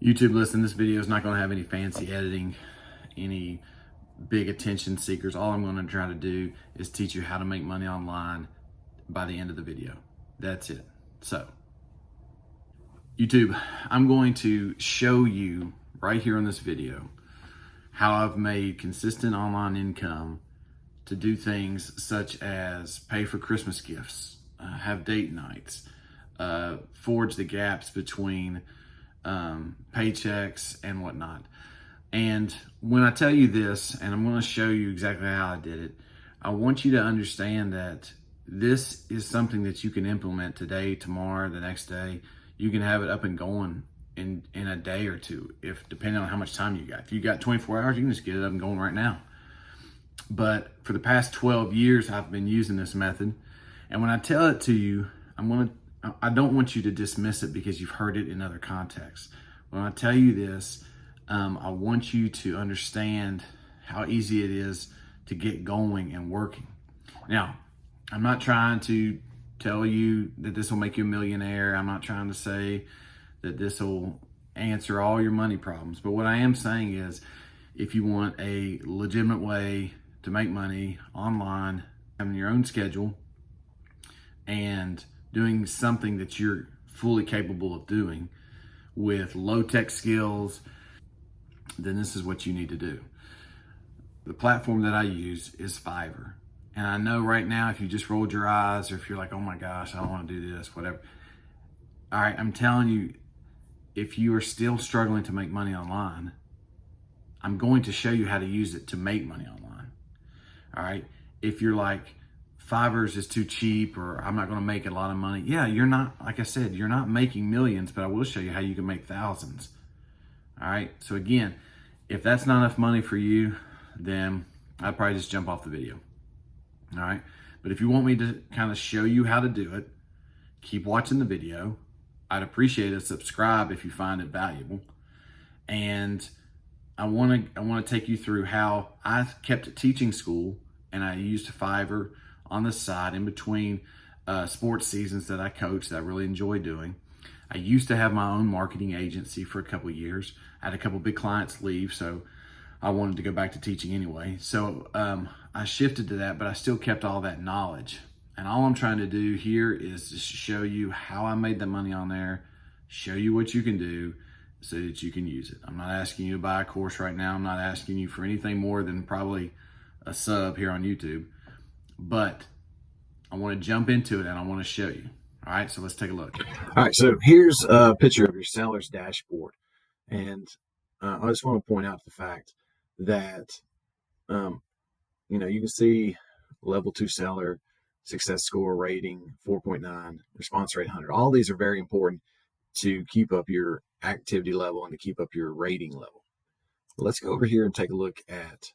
YouTube, listen, this video is not going to have any fancy editing, any big attention seekers. All I'm going to try to do is teach you how to make money online by the end of the video. That's it. So, YouTube, I'm going to show you right here in this video how I've made consistent online income to do things such as pay for Christmas gifts, have date nights, forge the gaps between paychecks and whatnot. And when I tell you this, and I'm going to show you exactly how I did it, I want you to understand that this is something that you can implement today, tomorrow, the next day. You can have it up and going in a day or two, if depending on how much time you got. If you got 24 hours, you can just get it up and going right now. But for the past 12 years, I've been using this method. And when I tell it to you, I don't want you to dismiss it because you've heard it in other contexts. When I tell you this, I want you to understand how easy it is to get going and working. Now, I'm not trying to tell you that this will make you a millionaire. I'm not trying to say that this will answer all your money problems. But what I am saying is, if you want a legitimate way to make money online, having your own schedule, and doing something that you're fully capable of doing with low-tech skills, then this is what you need to do. The platform that I use is Fiverr. And I know right now, if you just rolled your eyes, or if you're like, oh my gosh, I don't want to do this, whatever. All right, I'm telling you, if you are still struggling to make money online, I'm going to show you how to use it to make money online. All right, if you're like, Fiverr is too cheap, or I'm not going to make a lot of money. Yeah, you're not, like I said, you're not making millions, but I will show you how you can make thousands. All right, so again, if that's not enough money for you, then I'd probably just jump off the video. All right, but if you want me to kind of show you how to do it, keep watching the video. I'd appreciate a subscribe if you find it valuable. And I want to take you through how I kept teaching school, and I used Fiverr on the side in between sports seasons that I coach that I really enjoy doing. I used to have my own marketing agency for a couple of years. I had a couple of big clients leave, so I wanted to go back to teaching anyway. So I shifted to that, but I still kept all that knowledge. And all I'm trying to do here is just show you how I made the money on there, show you what you can do so that you can use it. I'm not asking you to buy a course right now. I'm not asking you for anything more than probably a sub here on YouTube. But I want to jump into it and I want to show you. All right, so let's take a look. All right, so here's a picture of your seller's dashboard. And I just want to point out the fact that, you can see level 2 seller, success score rating 4.9, response rate 100. All these are very important to keep up your activity level and to keep up your rating level. But let's go over here and take a look at,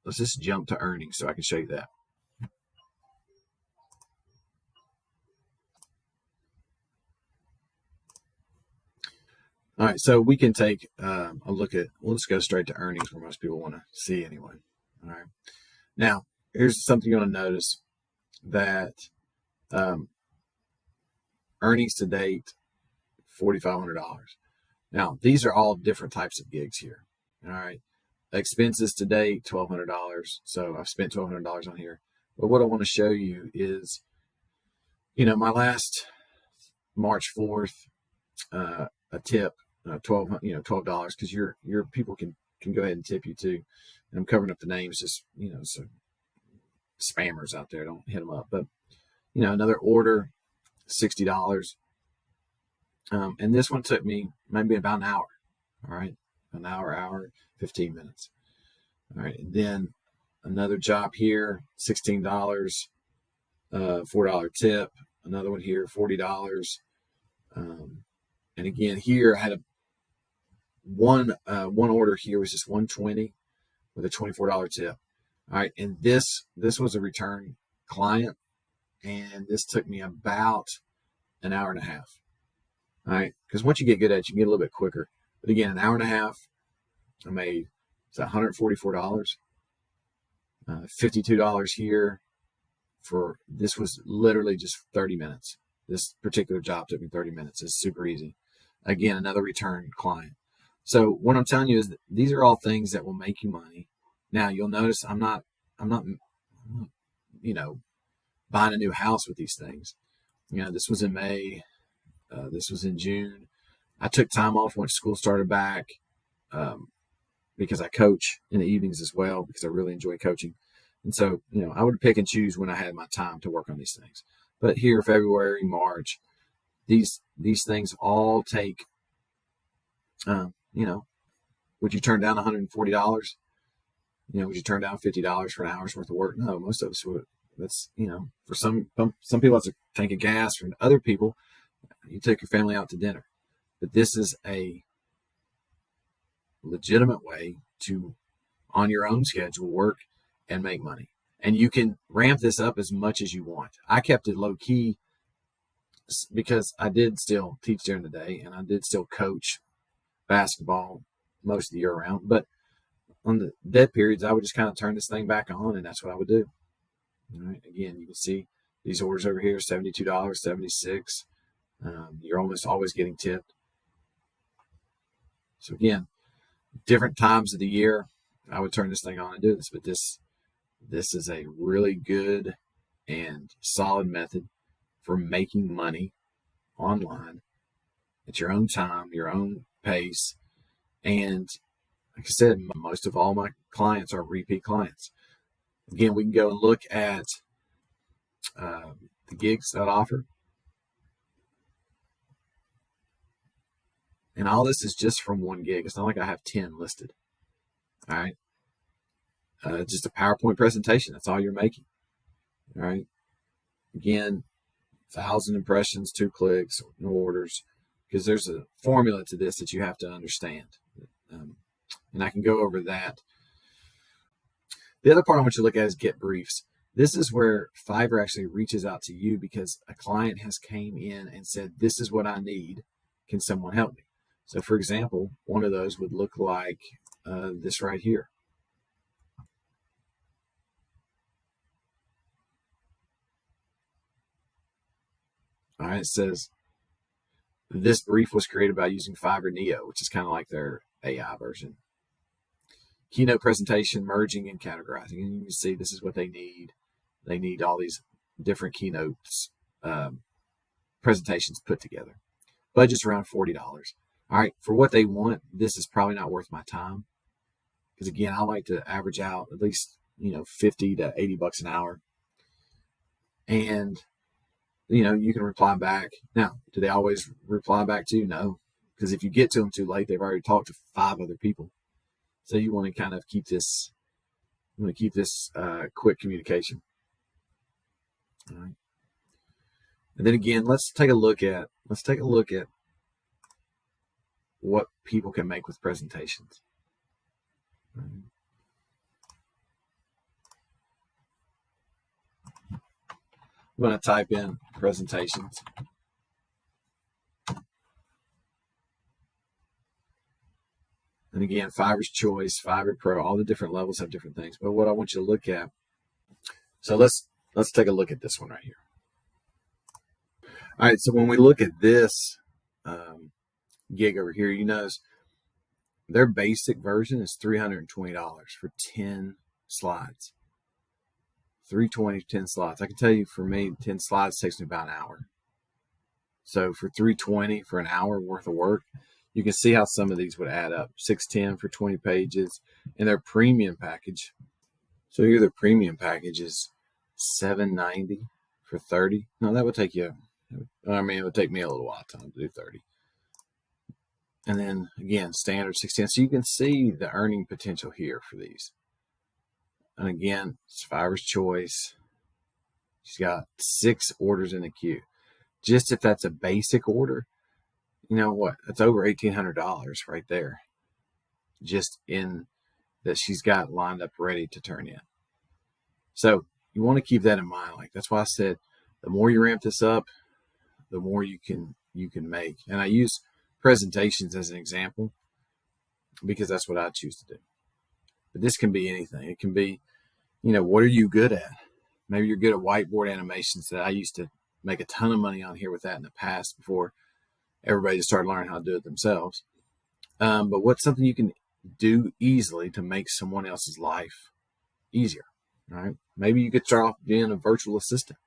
let's just jump to earnings so I can show you that. All right, so we can take a look at, let's go straight to earnings where most people want to see anyway. All right, now here's something you're going to notice, that earnings to date, $4,500. Now, these are all different types of gigs here. All right, expenses to date, $1,200. So I've spent $1,200 on here. But what I want to show you is, my last March 4th, a tip, $12, because your people can go ahead and tip you too. And I'm covering up the names, just so spammers out there don't hit them up. But another order, $60. And this one took me maybe about an hour. All right, an hour, 15 minutes. All right, and then another job here, $16, $4 tip. Another one here, $40. And again, here I had one order here was just $120 with a $24 tip. All right, and this was a return client, and this took me about an hour and a half. All right, because once you get good at it, you can get a little bit quicker. But again, an hour and a half, I made $144, $52 here. For this was literally just 30 minutes. This particular job took me 30 minutes. It's super easy. Again, another return client. So what I'm telling you is that these are all things that will make you money. Now you'll notice I'm not, you know, buying a new house with these things. This was in May. This was in June. I took time off once school started back um, because I coach in the evenings as well because I really enjoy coaching. And so, I would pick and choose when I had my time to work on these things. But here, February, March, these things all take, would you turn down $140? Would you turn down $50 for an hour's worth of work? No, most of us would. That's, for some people, it's a tank of gas. For other people, you take your family out to dinner. But this is a legitimate way to, on your own schedule, work and make money. And you can ramp this up as much as you want. I kept it low key because I did still teach during the day and I did still coach basketball most of the year round. But on the dead periods, I would just kind of turn this thing back on, and that's what I would do. All right. Again, you can see these orders over here, $72, $76. You're almost always getting tipped. So again, different times of the year, I would turn this thing on and do this. But this is a really good and solid method for making money online at your own time, your own pace. And like I said, most of all my clients are repeat clients. Again, we can go and look at the gigs that I offer. And all this is just from one gig. It's not like I have 10 listed. All right. Just a PowerPoint presentation. That's all you're making. All right. Again, 1,000 impressions, 2 clicks, no orders, because there's a formula to this that you have to understand. And I can go over that. The other part I want you to look at is get briefs. This is where Fiverr actually reaches out to you because a client has came in and said, this is what I need. Can someone help me? So for example, one of those would look like this right here. All right, it says, this brief was created by using Fiverr Neo, which is kind of like their AI version. Keynote presentation, merging and categorizing. And you can see this is what they need. They need all these different keynotes, presentations put together. Budget's around $40. All right, for what they want, this is probably not worth my time. Because again, I like to average out at least, 50 to 80 bucks an hour. And, you can reply back. Now, do they always reply back to you? No. Because if you get to them too late, they've already talked to 5 other people. So you want to kind of keep this, quick communication. All right. And then again, let's take a look at what people can make with presentations. All right. I'm going to type in presentations. And again, Fiverr's Choice, Fiverr Pro, all the different levels have different things. But what I want you to look at, so let's take a look at this one right here. All right, so when we look at this gig over here, you notice their basic version is $320 for 10 slides. $320 for 10 slides. I can tell you for me, 10 slides takes me about an hour. So for $320 for an hour worth of work, you can see how some of these would add up. $610 for 20 pages, and their premium package. So here their premium package is $790 for 30. No, that would take you, it would take me a little while time to do 30. And then again, standard $610. So you can see the earning potential here for these. And again, it's Fiverr's Choice. She's got 6 orders in the queue. Just if that's a basic order, you know what? That's over $1,800 right there. Just in that she's got lined up ready to turn in. So you want to keep that in mind. Like that's why I said, the more you ramp this up, the more you can make. And I use presentations as an example because that's what I choose to do. But this can be anything. It can be, what are you good at? Maybe you're good at whiteboard animations that I used to make a ton of money on here with that in the past before everybody just started learning how to do it themselves. But what's something you can do easily to make someone else's life easier, right? Maybe you could start off being a virtual assistant.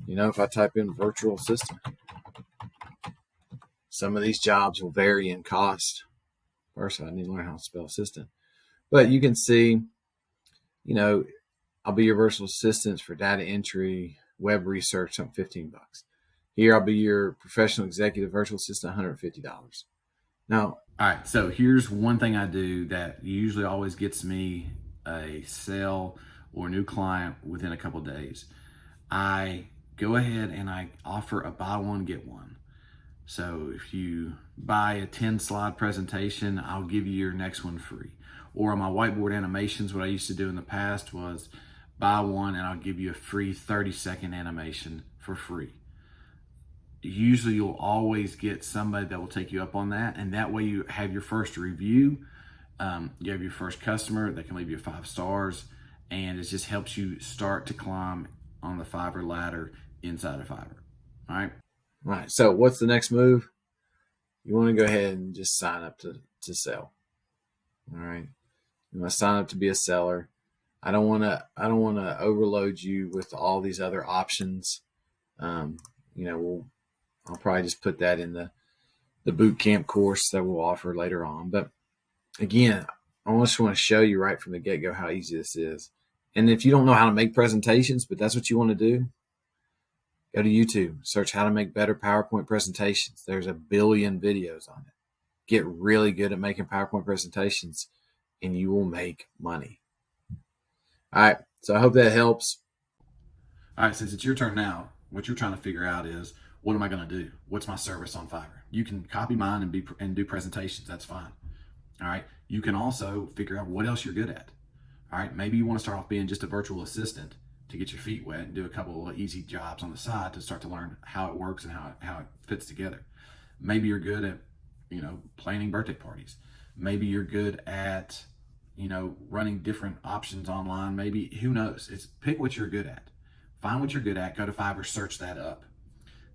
If I type in virtual assistant, some of these jobs will vary in cost. First, I need to learn how to spell assistant. But you can see, I'll be your virtual assistant for data entry, web research, something $15. Here, I'll be your professional executive virtual assistant, $150. Now, all right, so here's one thing I do that usually always gets me a sale or a new client within a couple of days. I go ahead and I offer a buy one, get one. So if you buy a 10 slide presentation, I'll give you your next one free. Or on my whiteboard animations, what I used to do in the past was buy one and I'll give you a free 30-second animation for free. Usually you'll always get somebody that will take you up on that. And that way you have your first review. You have your first customer that can leave you 5 stars. And it just helps you start to climb on the Fiverr ladder inside of Fiverr. All right. All right. So what's the next move? You want to go ahead and just sign up to sell. All right. You want to sign up to be a seller. I don't want to overload you with all these other options. I'll probably just put that in the boot camp course that we'll offer later on. But again, I just want to show you right from the get-go how easy this is. And if you don't know how to make presentations, but that's what you want to do, go to YouTube, search how to make better PowerPoint presentations. There's a billion videos on it. Get really good at making PowerPoint presentations and you will make money. All right. So I hope that helps. All right. Since it's your turn now, what you're trying to figure out is, what am I going to do? What's my service on Fiverr? You can copy mine and do presentations. That's fine. All right. You can also figure out what else you're good at. All right. Maybe you want to start off being just a virtual assistant to get your feet wet and do a couple of easy jobs on the side to start to learn how it works and how it fits together. Maybe you're good at, planning birthday parties. Maybe you're good at, running different options online. Maybe, who knows? It's pick what you're good at. Find what you're good at. Go to Fiverr, search that up.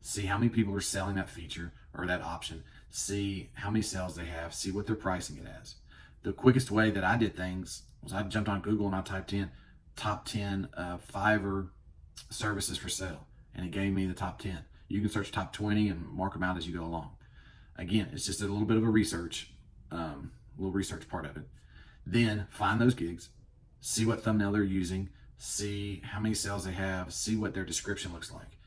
See how many people are selling that feature or that option. See how many sales they have. See what they're pricing it as. The quickest way that I did things was I jumped on Google and I typed in top 10 Fiverr services for sale. And it gave me the top 10. You can search top 20 and mark them out as you go along. Again, it's just a little bit of a research part of it. Then find those gigs, see what thumbnail they're using, see how many sales they have, see what their description looks like.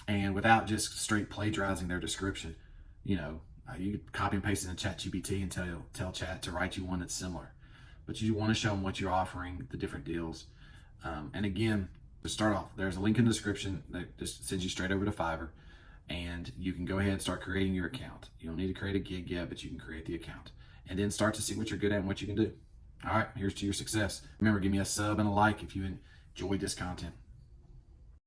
And without just straight plagiarizing their description, you could copy and paste it in ChatGPT and tell Chat to write you one that's similar. But you want to show them what you're offering, the different deals. And again, to start off, there's a link in the description that just sends you straight over to Fiverr. And you can go ahead and start creating your account. You don't need to create a gig yet, but you can create the account. And then start to see what you're good at and what you can do. All right, here's to your success. Remember, give me a sub and a like if you enjoyed this content.